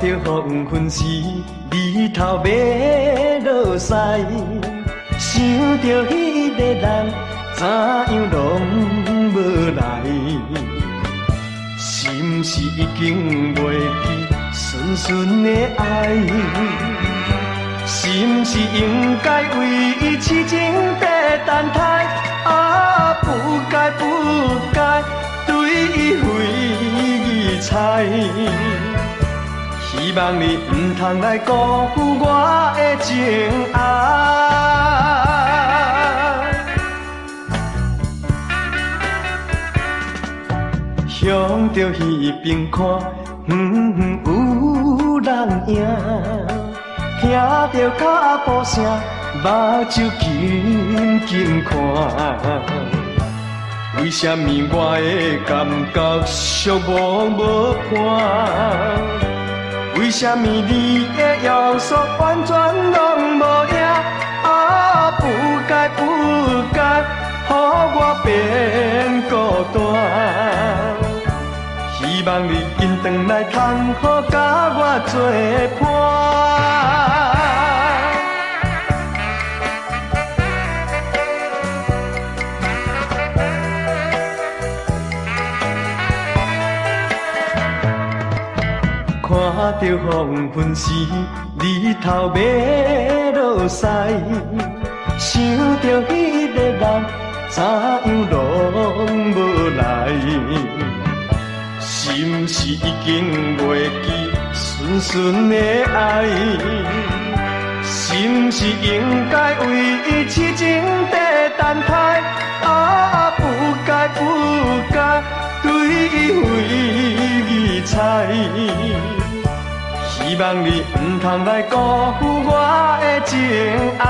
着黄昏时，日头要落西，想着迄个人，怎样拢无来？心是已经袂记纯纯的爱，心是应该为伊痴情地等待，啊，不该不该对伊费疑猜。希望你唔通来辜负我的情爱。向着迄边看，有人影，听着脚步声，目睭紧紧看。为什么我的感觉寂寞无伴？为什么你的约束完全拢无影？啊，不该不该，予我变孤单。希望你紧转来，通好甲我作伴。看着黄昏时，日头要落西，想着迄个人，怎样拢无来？心是已经袂记纯纯的爱，心是应该为伊痴情地等待，啊，不该不该对伊费疑猜。希望你唔通来辜负我的情爱。